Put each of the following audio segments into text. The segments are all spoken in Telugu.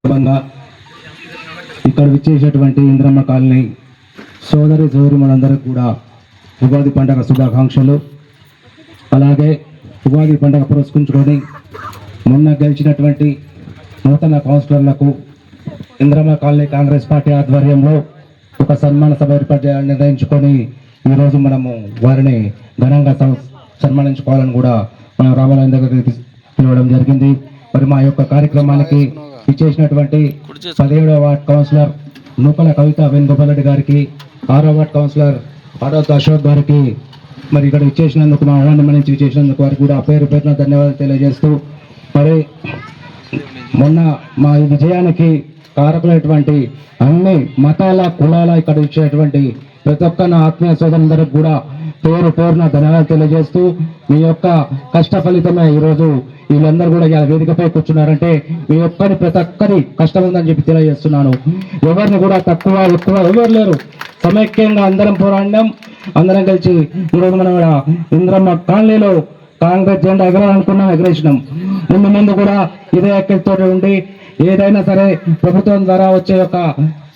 సందర్భంగా ఇక్కడ విచ్చేసేటువంటి ఇంద్రమ్మ కాలనీ సోదరి మనందరికి కూడా ఉగాది పండుగ శుభాకాంక్షలు. అలాగే ఉగాది పండుగ పురస్కరించుకొని మొన్న గెలిచినటువంటి నూతన కౌన్సిలర్లకు ఇంద్రమ్మ కాలనీ కాంగ్రెస్ పార్టీ ఆధ్వర్యంలో ఒక సన్మాన సభ ఏర్పాటు చేయాలని నిర్ణయించుకొని ఈరోజు మనము వారిని ఘనంగా సన్మానించుకోవాలని కూడా మనం రామాలయం దగ్గరికి పిలవడం జరిగింది. మరి మా యొక్క కార్యక్రమానికి ఇచ్చేసినటువంటి 17వ వార్డ్ కౌన్సిలర్ నూకల కవిత వేణుగోపాల్ రెడ్డి గారికి, 6వ వార్డ్ కౌన్సిలర్ ఆడవత్ అశోక్ గారికి, మరి ఇక్కడ ఇచ్చేసినందుకు మా ఆహ్వానం నుంచి ఇచ్చేసినందుకు వారికి కూడా పేరు పేరున ధన్యవాదాలు తెలియజేస్తూ, మరి మొన్న మా ఈ విజయానికి కారకులైనటువంటి అన్ని మతాల కులాల ఇక్కడ ఇచ్చేటువంటి ప్రతి ఒక్క నా ఆత్మీయ సోదరులందరికీ కూడా పేరు పేరున ధన్యవాదాలు తెలియజేస్తూ, మీ యొక్క కష్ట ఫలితమే ఈరోజు వీళ్ళందరూ కూడా ఇలా వేదికపై కూర్చున్నారంటే మీ ఒక్కరి ప్రతి ఒక్కరి కష్టం ఉందని చెప్పి తెలియజేస్తున్నాను. ఎవరిని కూడా తక్కువ ఎక్కువ ఎవరు లేరు, సమైక్యంగా అందరం పోరాడినాం, అందరం కలిసి ఈరోజు మనం ఇంద్రమ్మ కాలనీలో కాంగ్రెస్ జెండా ఎగరాలనుకున్నాం, ఎగరేసినాం. ముందు కూడా ఇదే ఎక్కడితో ఉండి ఏదైనా సరే ప్రభుత్వం ద్వారా వచ్చే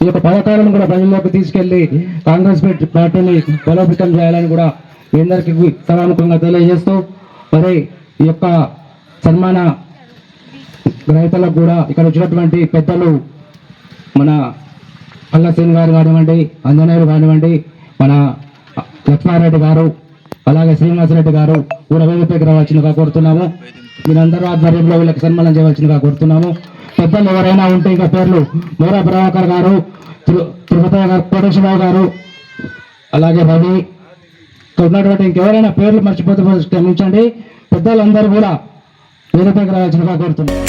ఈ యొక్క పథకాలను కూడా ప్రజల్లోకి తీసుకెళ్లి కాంగ్రెస్ పార్టీని బలోపేతం చేయాలని కూడా మీ అందరికీ సభాముఖంగా తెలియజేస్తూ, మరి ఈ యొక్క సన్మాన గ్రహీతలకు కూడా ఇక్కడ వచ్చినటువంటి పెద్దలు మన పల్లసీన్ గారు కానివ్వండి, అంజనేయులు కానివ్వండి, మన లక్ష్మారెడ్డి గారు, అలాగే శ్రీనివాసరెడ్డి గారు కూడా వేదికపైకి రావాల్సిందిగా కోరుతున్నాము. మీరందరూ ఆధ్వర్యంలో వీళ్ళకి సన్మానం చేయవలసిందిగా కోరుతున్నాము. పెద్దలు ఎవరైనా ఉంటే ఇంకా పేర్లు మోరా ప్రభాకర్ గారు, తిరుపతి గారు, కోటేశ్వరరావు గారు, అలాగే రవి ఉన్నటువంటి ఇంకెవరైనా పేర్లు మర్చిపోతే క్షమించండి. పెద్దలందరూ కూడా వేదికపైకి రావాల్సిందిగా కోరుతున్నాం.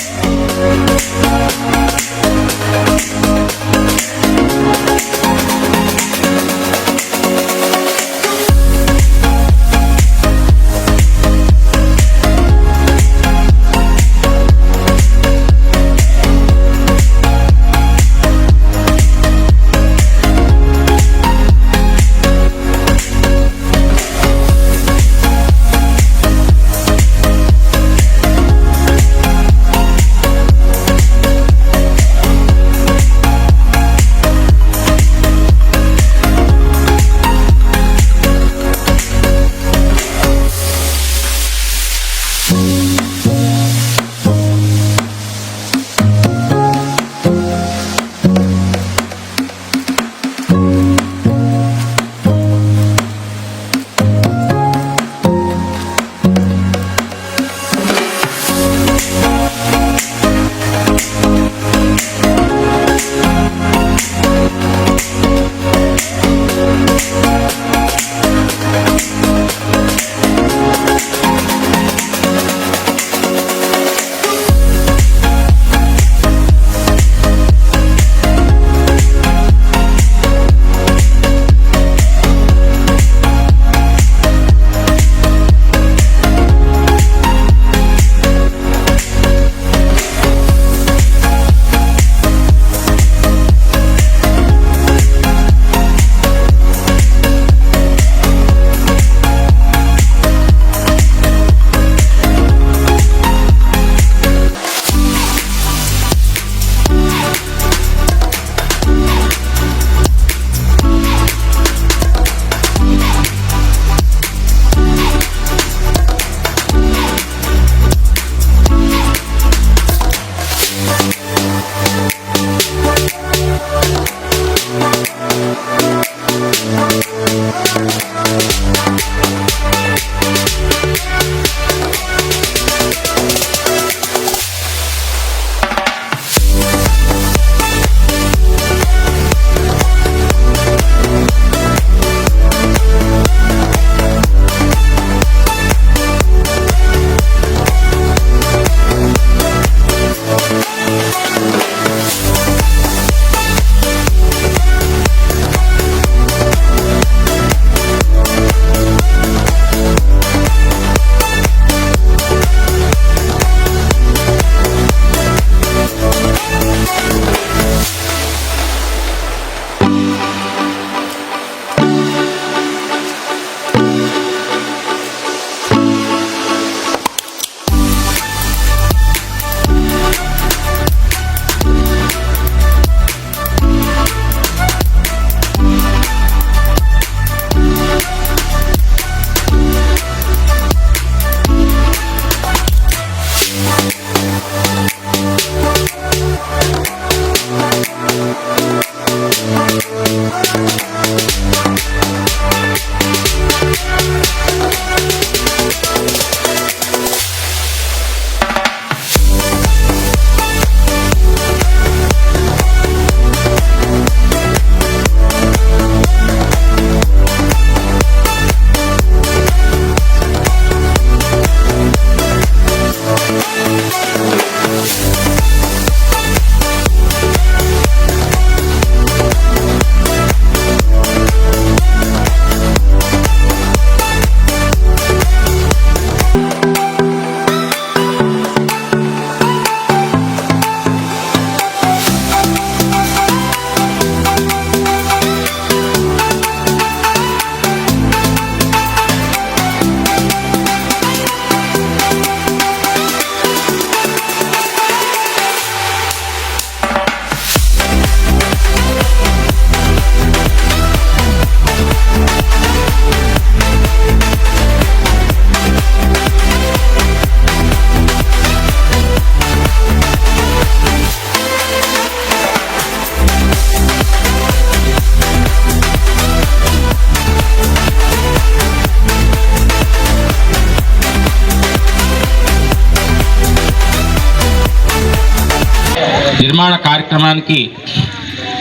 నిర్మాణ కార్యక్రమానికి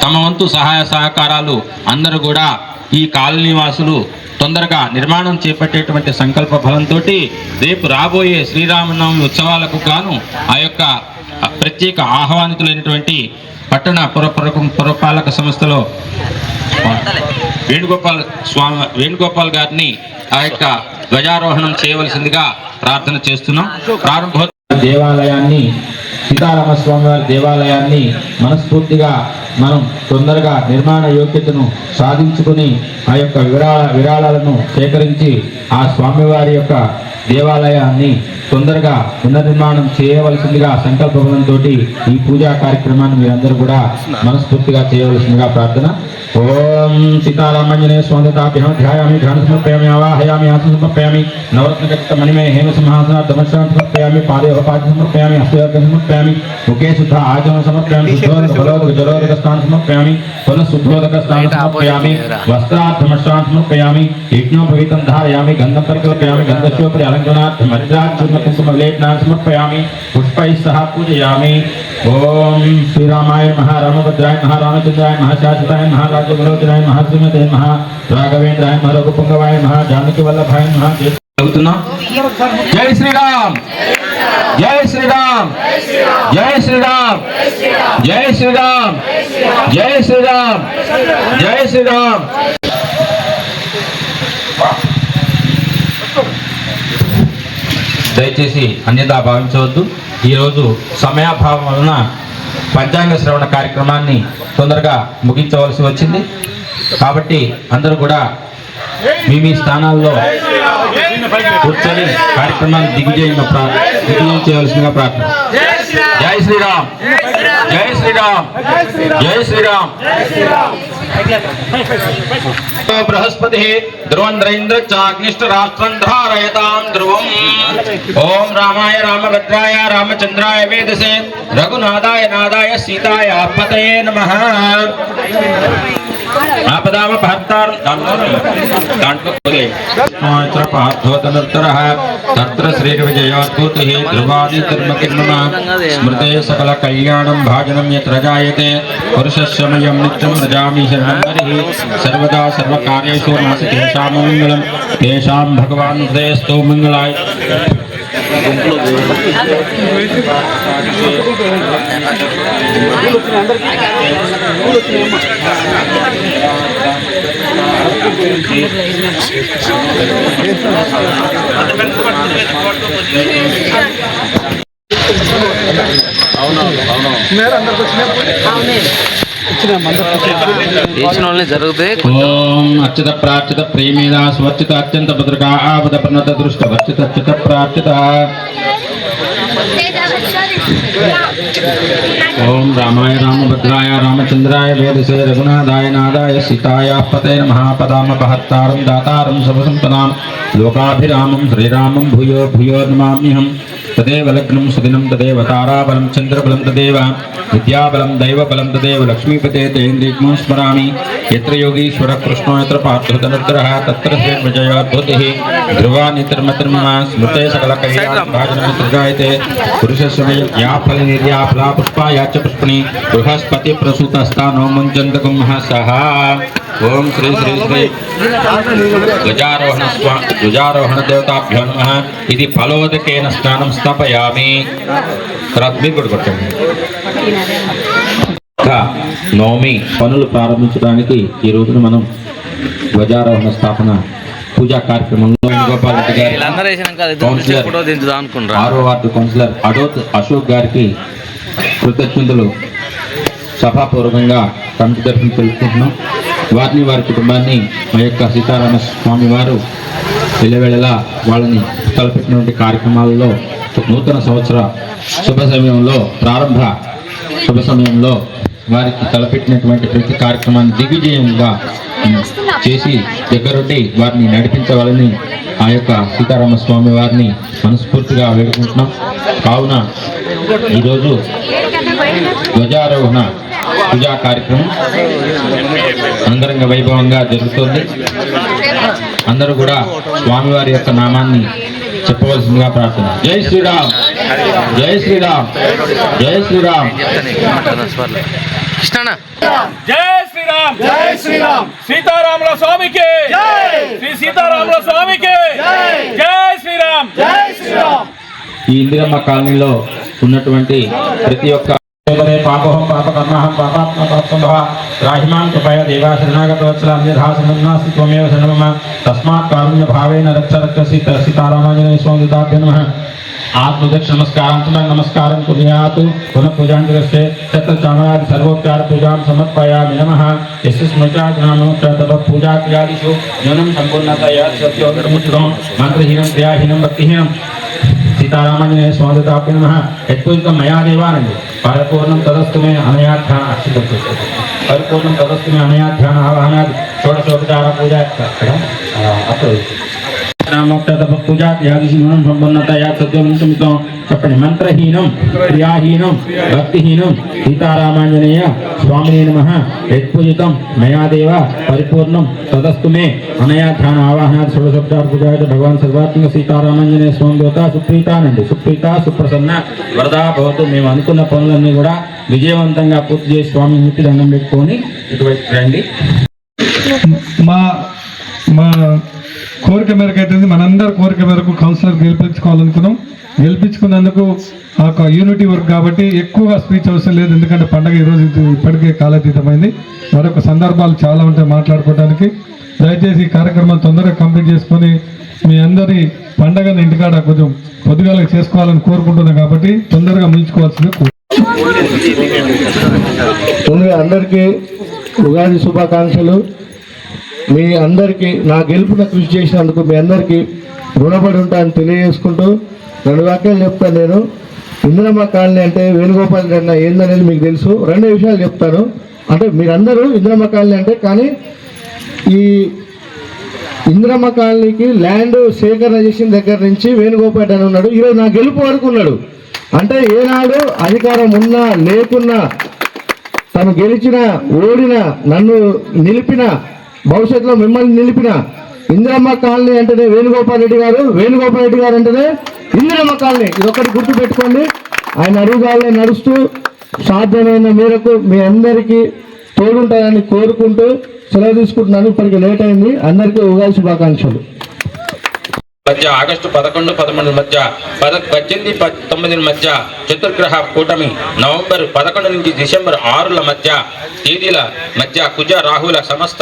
తమ వంతు సహాయ సహకారాలు అందరూ కూడా ఈ కాలనీ వాసులు తొందరగా నిర్మాణం చేపట్టేటువంటి సంకల్ప ఫలంతో రేపు రాబోయే శ్రీరామనవమి ఉత్సవాలకు గాను ఆ యొక్క ప్రత్యేక ఆహ్వానితులైనటువంటి పట్టణ పురపాలక సంస్థలో వేణుగోపాల్ గారిని ఆ యొక్క ధ్వజారోహణం చేయవలసిందిగా ప్రార్థన చేస్తున్నాం. ప్రారంభోత్సవ దేవాలయాన్ని, సీతారామస్వామి వారి దేవాలయాన్ని మనస్ఫూర్తిగా మనం తొందరగా నిర్మాణ యోగ్యతను సాధించుకుని ఆ యొక్క విరాళాలను సేకరించి ఆ స్వామివారి యొక్క దేవాలయాన్ని తొందరగా పునర్నిర్మాణం చేయవలసిందిగా సంకల్పంతో ఈ పూజా కార్యక్రమాన్ని మీరందరూ కూడా మనస్ఫూర్తిగా చేయవలసిందిగా ప్రార్థన. ఓం సీతారామాంజనేయ స్వామితాభ్యాం ధ్యాయామి ధ్యాన సమర్పయామి ఆవాహయామి ఆసన సమర్పయామి నవరత్నకృత మణిమయ హేమ సింహాసన ధమశ్రాం సమర్పయామి పాదయోగపాద సమర్పయామి హస్తయోగం సమర్పయామి ముఖే శుద్ధ ఆచమన సమర్పయామి శుద్ధోదక ఫలోదక జలోదక స్థానం సమర్పయామి పునః శుద్ధోదక స్థానం సమర్పయామి వస్త్రాధమశ్రాం సమర్పయామి యజ్ఞోపవీతం ధారయామి గంధం పరికల్పయామి గంధస్యోపరి అలంకరణార్థం హరిద్రాచూర్ణ కుంకుమ విలేపనాన్ని సమర్పయామి పుష్పైః సహ పూజయామి. ఓం శ్రీరామాయ మహా రామభద్రాయ మహా రామచంద్రాయ మహా శాశ్వతాయ మహా రాజగోలోచనాయ మహా శ్రీమతే మహా రాఘవేంద్రాయ మహా రఘుపుంగవాయ మహా జానకి వల్లభాయ మహా. చదువుతున్నాం. జై శ్రీరామ్, జై శ్రీరామ్, జై శ్రీరామ్, జై శ్రీరామ్, జై శ్రీరామ్, జై శ్రీరామ్. దయచేసి అన్యదా భావించవద్దు. ఈరోజు సమయాభావం వలన పంచాంగ శ్రవణ కార్యక్రమాన్ని తొందరగా ముగించవలసి వచ్చింది. కాబట్టి అందరూ కూడా మీ స్థానాల్లో కూర్చొని కార్యక్రమాన్ని దిగ్విజయం చేయవలసిందిగా ప్రార్థన. జై శ్రీరామ్, జై శ్రీరామ్, జై శ్రీరామ్. బృహస్పతి ధ్రువంద్రేంద్ర చాగ్నిష్ట రాష్ట్రం ధారయతాం ధ్రువం. ఓం రామాయ రామభద్రాయ రామచంద్రాయ వేదసే రఘునాథాయ నాదాయ సీతాయ పతయే నమః. తత్ర శ్రీర్విజయోద్భూతి ధ్రువాది ధర్మకిర్మమ స్మృతే సకల కళ్యాణం భాజనం యత్ర జాయతే పురుషశ్రమయం నిత్యం రజామి శరణం హరిః సర్వదా సర్వకార్యేషు నాసి తేషాం మంగళం తేషాం భగవాన్ హృదయస్థో మంగళాయ. ఓం అచ్యుత ప్రార్చిత ప్రేమేదా స్వర్చిత అత్యంత భద్రకా ఆపద ప్రణత దృష్ట వర్చిత అచ్యుత ప్రార్చిత. ఓం రామాయ రామభద్రాయ రామచంద్రాయ వేదసే రఘునాథాయ నాదాయ సీతాయ పతే నమః. పదామపహర్తారం దాతారం సర్వసంపదాం లోకాభిరామం శ్రీరామం భూయో భూయో నమామ్యహం. తదేవ లగ్నం సుదినం తదేవ తారాబలం చంద్రబలం తదేవ విద్యాబలం దైవబలం తదేవ లక్ష్మీపతే తేంద్రిగ్మం స్మరామి. యత్ర యోగీశ్వర కృష్ణో యత్ర పార్థో ధనుర్ధరః తత్ర శ్రీర్విజయోద్భూతిః ధ్రువానితిర్మతిర్మమ స్మృతే సకల కళ్యాణం భాజనం యత్ర జాయతే పురుషశ్రమయం యా ఫల నిర్యా ఫలా పుష్పా యాచ పుష్పణి బృహస్పతి ప్రసూతస్థానో ముంచంతకం సహ. ఓం శ్రీ శ్రీ శ్రీ ధ్వజారోహణ దేవతాభ్యో నమః. ఇది ఫలోదకేన స్నానం స్థాపయామి. తర్వాత మీరు కూడా కొట్టండి. నవమి పనులు ప్రారంభించడానికి ఈ రోజున మనం ధ్వజారోహణ స్థాపన పూజా కార్యక్రమంలో వేణుగోపాల్ రెడ్డి గారు, కౌన్సిలర్ 6వ వార్డు కౌన్సిలర్ అశోక్ గారికి కృతజ్ఞతలు సభాపూర్వకంగా కమిటీ తరఫున తెలుపుకుంటున్నాం. వారిని వారి కుటుంబాన్ని మా యొక్క సీతారామ స్వామి వారు వెళ్ళవేళలా వాళ్ళని తలపెట్టినటువంటి కార్యక్రమాలలో నూతన సంవత్సర శుభ సమయంలో వారికి తలపెట్టినటువంటి ప్రతి కార్యక్రమాన్ని దిగ్విజయంగా చేసి దగ్గరుండి వారిని నడిపించవాలని ఆ యొక్క సీతారామ స్వామి వారిని మనస్ఫూర్తిగా వేడుకుంటున్నాం. కావున ఈరోజు ధ్వజారోహణ పూజా కార్యక్రమం అంగరంగ వైభవంగా జరుగుతుంది. అందరూ కూడా స్వామివారి యొక్క నామాన్ని చెప్పవలసిందిగా ప్రార్థన. జై శ్రీరామ్, జై శ్రీరామ్, జై శ్రీరామ్. జై శ్రీరామ్, జై శ్రీరామ్. సీతారాముల స్వామికి శ్రీ సీతారాముల స్వామికి జై శ్రీరామ్, జై శ్రీరామ్. ఈ ఇందిరమ్మ కాలనీలో ఉన్నటువంటి ప్రతి ఒక్క పాపహం పాపకర్మహం పాపాత్మ పాపంభవ రాహిమాం కృపయ దేవా శరణాగతవత్సలాన్యధాసనన్నాస్తి త్వమేవ శరణమమ తస్మాత్ కారుణ్య భావేన రక్ష రక్ష సీతారామాంజనేయ స్వామి దాభ్య నమః. आत्मदक्ष नमस्कारं नमस्कारं कुर्यात् पुनः पूजां कृष्णे तत्र चामरादि सर्वोपचार पूजां समर्पयामि नमः. यस्य स्मृत्या ज्ञानोत्तरतः पूजा क्रियादिषु न्यूनं सम्पूर्णतया सत्योत्तरमुचितं मंत्रहीनं क्रियाहीनं भक्तिहीनं सीतारामांजनेय स्वामिताभ्यो नमः. यत्पूजितं मया देवानन्दे परिपूर्णं तदस्तु मे अनया ध्यान परिपूर्णं तदस्तु मे अनया ध्यान आवाहनादि षोडशोपचार पूजा पूजा संपन्नतया सत्यमितं చెప్పండి. మంత్రహీనం క్రియాహీనం భక్తిహీనం సీతారామాంజనేయ స్వామినే నమః. యత్పూజితం మయా దేవ పరిపూర్ణం తదస్తు మే అనయా ధ్యాన ఆవాహనాది షోడశోపచార పూజాయ భగవాన్ సర్వాత్మక సీతారామాంజనేయ స్వామి దేవత సుప్రీతానండి సుప్రీత సుప్రసన్న వరదా భవతు. మేము అనుకున్న పనులన్నీ కూడా విజయవంతంగా పూర్తి చేసి స్వామి ఇంటి దండం పెట్టుకొని ఇటువైపు రండి. మా కోరిక మేరకు అయితే మనందరి కోరిక మేరకు కౌన్సిలర్ గెలిపించుకోవాలనుకున్నాం. గెలిపించుకున్నందుకు ఆ యూనిటీ వర్క్ కాబట్టి ఎక్కువగా స్పీచ్ అవసరం లేదు, ఎందుకంటే పండగ ఈరోజు ఇప్పటికే కాలాతీతమైంది. మరొక సందర్భాలు చాలా ఉంటాయి మాట్లాడుకోవడానికి. దయచేసి ఈ కార్యక్రమం తొందరగా కంప్లీట్ చేసుకొని మీ అందరి పండగను ఇంటికాడ కొంచెం పొద్దుగాల చేసుకోవాలని కోరుకుంటున్నాం కాబట్టి తొందరగా ముగించుకోవాల్సింది. ముందుగా అందరికీ ఉగాది శుభాకాంక్షలు. మీ అందరికీ నా గెలుపున కృషి చేసినందుకు మీ అందరికీ రుణపడి ఉంటానని తెలియజేసుకుంటూ 2 వాక్యాలు చెప్తాను. నేను ఇందిరమ్మ కాలనీ అంటే వేణుగోపాల్ రెడ్డి ఏందనేది మీకు తెలుసు. 2 విషయాలు చెప్తాను. అంటే మీరందరూ ఇందిరమ్మ కాలనీ అంటే, కానీ ఈ ఇందిరమ్మ కాలనీకి ల్యాండ్ సేకరణ చేసిన దగ్గర నుంచి వేణుగోపాల్ అని ఉన్నాడు. ఈరోజు నా గెలుపు వరకు ఉన్నాడు. అంటే ఏనాడు అధికారం ఉన్నా లేకున్నా, తను గెలిచిన ఓడిన, నన్ను నిలిపిన, భవిష్యత్తులో మిమ్మల్ని నిలిపిన ఇందిరమ్మ కాలనీ అంటేనే వేణుగోపాల్ రెడ్డి గారు, వేణుగోపాల్ రెడ్డి గారు అంటేనే ఇందిరమ్మ కాలనీ. ఇది ఒకటి గుర్తు పెట్టుకోండి. ఆయన అడుగుదాలే నడుస్తూ సాధ్యమైన మేరకు మీ అందరికీ తోడుంటారని కోరుకుంటూ సెలవు తీసుకుంటున్నాను. ఇప్పటికి లేట్ అయింది. అందరికీ ఉగాది శుభాకాంక్షలు. మధ్య ఆగస్టు 11, 13 మధ్య 18, 19 మధ్య చతుర్గ్రహ కూటమి నవంబర్ 11 నుంచి డిసెంబర్ 6ల మధ్య తేదీల మధ్య కుజ రాహుల సమస్త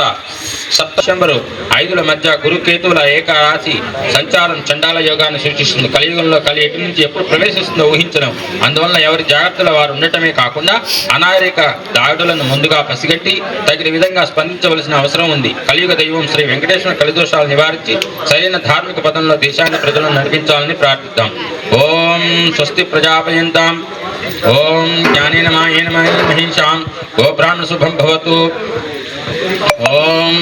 సెప్టెంబర్ 5ల మధ్య గురుకేతువుల ఏకరాశి సంచారం చండాల యోగాన్ని సృష్టిస్తుంది. కలియుగంలో కలి ఎటు నుంచి ఎప్పుడు ప్రవేశిస్తుందో ఊహించడం. అందువల్ల ఎవరి జాగ్రత్తలు వారు ఉండటమే కాకుండా అనాగరిక దాడులను ముందుగా పసిగట్టి తగిన విధంగా స్పందించవలసిన అవసరం ఉంది. కలియుగ దైవం శ్రీ వెంకటేశ్వర కలిదోషాలు నివారించి సరైన ధార్మిక పదంలో దేశాన్ని ప్రజలను నడిపించాలని ప్రార్థిద్దాం. ఓం స్వస్తి ప్రజాపయంతాం, ఓం జ్ఞానేన మాయేన మహిషాం, గోబ్రాహ్మణ శుభం భవతు. ఓం.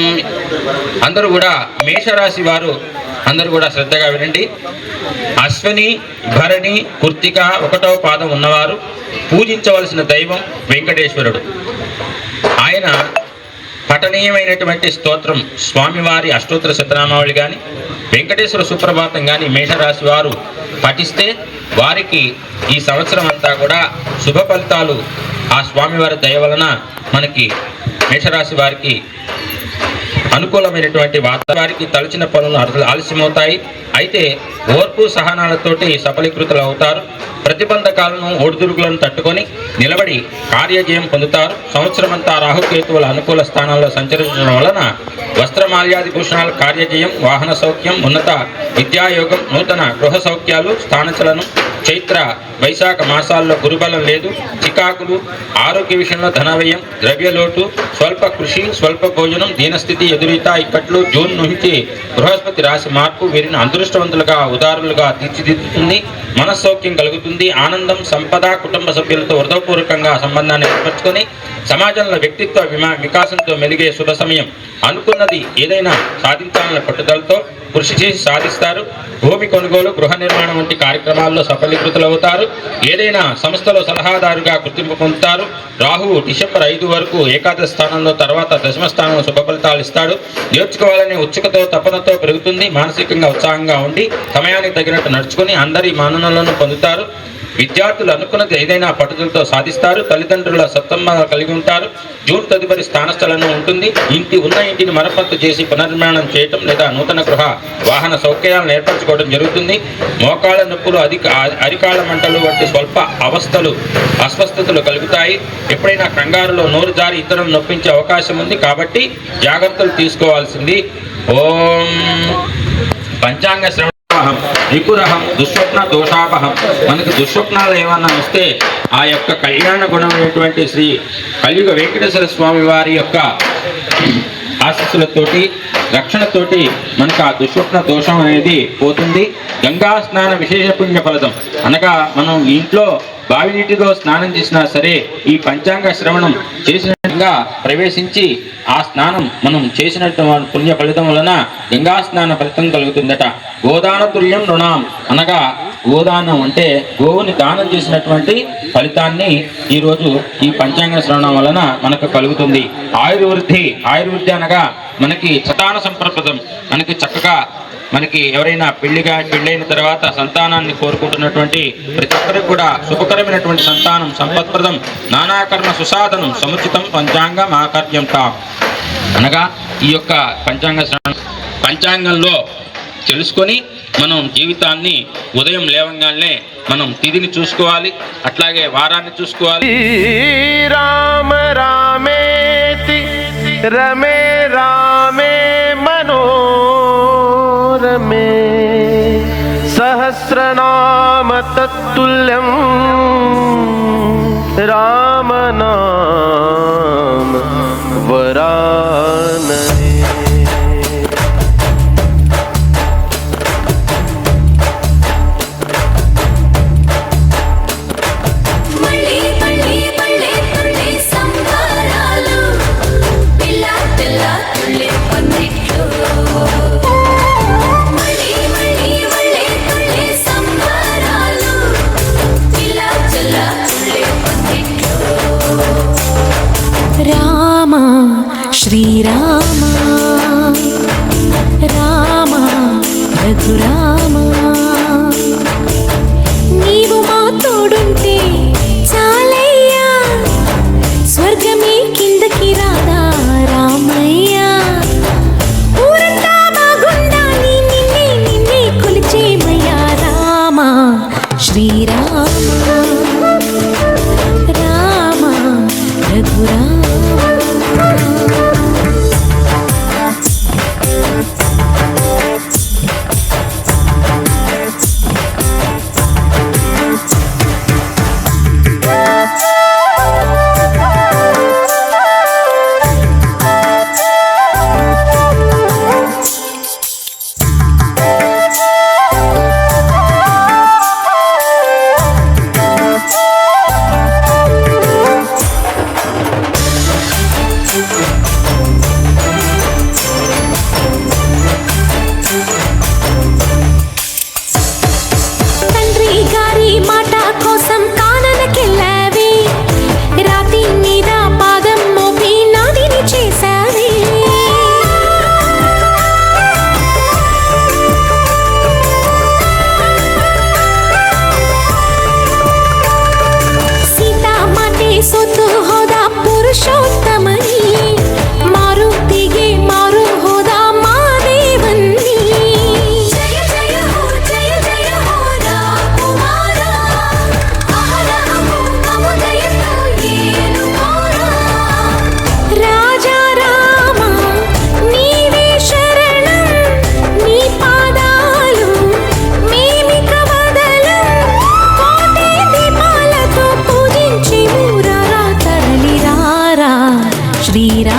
అందరూ కూడా మేషరాశి వారు అందరూ కూడా శ్రద్ధగా వినండి. అశ్విని, భరణి, కృత్తిక 1వ పాదం ఉన్నవారు పూజించవలసిన దైవం వెంకటేశ్వరుడు. ఆయన పఠనీయమైనటువంటి స్తోత్రం స్వామివారి అష్టోత్తర శతనామావళి కానీ వెంకటేశ్వర సుప్రభాతం కానీ మేషరాశి వారు పఠిస్తే వారికి ఈ సంవత్సరం అంతా కూడా శుభ ఫలితాలు ఆ స్వామివారి దయ వలన మనకి మేషరాశి వారికి అనుకూలమైనటువంటి వాతావరణానికి తలచిన పనులు ఆలస్యమవుతాయి. అయితే ఓర్పు సహనాలతోటి సఫలీకృతులు అవుతారు. ప్రతిబంధకాలను ఒడిదుడుకులను తట్టుకొని నిలబడి కార్యజయం పొందుతారు. సంవత్సరమంతా రాహుకేతువుల అనుకూల స్థానాల్లో సంచరించడం వలన వస్త్రమాల్యాది భూషణాల కార్యజయం, వాహన సౌఖ్యం, ఉన్నత విద్యాయోగం, నూతన గృహ సౌఖ్యాలు, స్థానచలనం. చైత్ర వైశాఖ మాసాల్లో గురుబలం లేదు. చికాకులు, ఆరోగ్య విషయంలో ధనవ్యయం, ద్రవ్యలోటు, స్వల్ప కృషి, స్వల్ప భోజనం, దీనస్థితి, ఎదురీత, ఇక్కట్లు. జూన్ నుంచి బృహస్పతి రాశి మార్పు వీరిని అదృష్టవంతులుగా, ఉదారులుగా తీర్చిదిద్దుతుంది. మనస్సౌఖ్యం కలుగుతుంది. ఆనందం, సంపద, కుటుంబ సభ్యులతో హృదయపూర్వకంగా సంబంధాన్ని ఏర్పరచుకొని సమాజంలో వ్యక్తిత్వ వికాసంతో మెలిగే శుభ సమయం. అనుకున్నది ఏదైనా సాధించాలన్న పట్టుదలతో కృషి చేసి సాధిస్తారు. భూమి కొనుగోలు, గృహ నిర్మాణం వంటి కార్యక్రమాల్లో సఫలీకృతులవుతారు. ఏదైనా సంస్థలో సలహాదారుగా గుర్తింపు పొందుతారు. రాహువు డిసెంబర్ 5 వరకు ఏకాదశ స్థానంలో, తర్వాత దశమ స్థానంలో శుభ ఫలితాలు ఇస్తాడు. నేర్చుకోవాలనే ఉత్సుకతో, తపనతో పెరుగుతుంది. మానసికంగా ఉత్సాహంగా ఉండి సమయానికి తగినట్టు నడుచుకొని అందరి మన్ననలను పొందుతారు. విద్యార్థులు అనుకున్నది ఏదైనా పట్టుదలతో సాధిస్తారు. తల్లిదండ్రుల సత్సంబంధాలు కలిగి ఉంటారు. జూన్ తదుపరి స్థానస్థలను ఉంటుంది. ఇంటిని మరమ్మత్తు చేసి పునర్నిర్మాణం చేయటం లేదా నూతన గృహ వాహన సౌకర్యాలను ఏర్పరచుకోవడం జరుగుతుంది. మోకాళ్ళ నొప్పులు, అరికాళ్ళ మంటలు వంటి స్వల్ప అవస్థలు, అస్వస్థతలు కలుగుతాయి. ఎప్పుడైనా కంగారులో నోరు జారి ఇతరులను నొప్పించే అవకాశం ఉంది కాబట్టి జాగ్రత్తలు తీసుకోవాల్సింది. ఓం పంచాంగ శ్రవణ విపురహం దుస్వప్న దోషాపహం. మనకి దుస్వప్నాలు ఏమన్నా వస్తే ఆ యొక్క కళ్యాణ గుణమైనటువంటి శ్రీ కలియుగ వెంకటేశ్వర స్వామి వారి యొక్క ఆశీస్సులతోటి, రక్షణతోటి మనకు ఆ దుస్వప్న దోషం అనేది పోతుంది. గంగా స్నాన విశేష పుణ్య ఫలితం అనగా మనం ఇంట్లో బావి నీటితో స్నానం చేసినా సరే ఈ పంచాంగ శ్రవణం చేసినట్టుగా ప్రవేశించి ఆ స్నానం మనం చేసినట్టు పుణ్య ఫలితం వలన గంగా స్నాన ఫలితం కలుగుతుందట. గోదాన తుల్యం రుణాం అనగా గోదానం అంటే గోవుని దానం చేసినటువంటి ఫలితాన్ని ఈరోజు ఈ పంచాంగ శ్రవణం వలన మనకు కలుగుతుంది. ఆయుర్వృద్ధి అనగా మనకి సంతాన సంప్రదం, మనకి చక్కగా మనకి ఎవరైనా పెళ్ళైన తర్వాత సంతానాన్ని కోరుకుంటున్నటువంటి ప్రతి ఒక్కరికి కూడా శుభకరమైనటువంటి సంతానం, సంపత్ప్రదం, నానాకర్మ సుసాధనం, సముచితం పంచాంగం ఆకర్యం తాం అనగా ఈ యొక్క పంచాంగంలో తెలుసుకొని మనం జీవితాన్ని ఉదయం లేవగానే మనం తిథిని చూసుకోవాలి, అట్లాగే వారాన్ని చూసుకోవాలి. రామ రామేతి రమే రామే మనోరమే సహస్రనామ తత్తుల్యం రామనామ వరాననే. శ్రీరామ రామ రఘురామ నీవు మా తోడుంటే చాలయ్యా, స్వర్గమే కిందకి రాదా రామయ్యా. ఊరంతా బాగుండాలి నిన్నే కొలిచేమయ్యా. రామ శ్రీరామ రామ రఘురామ. శ్రీరామ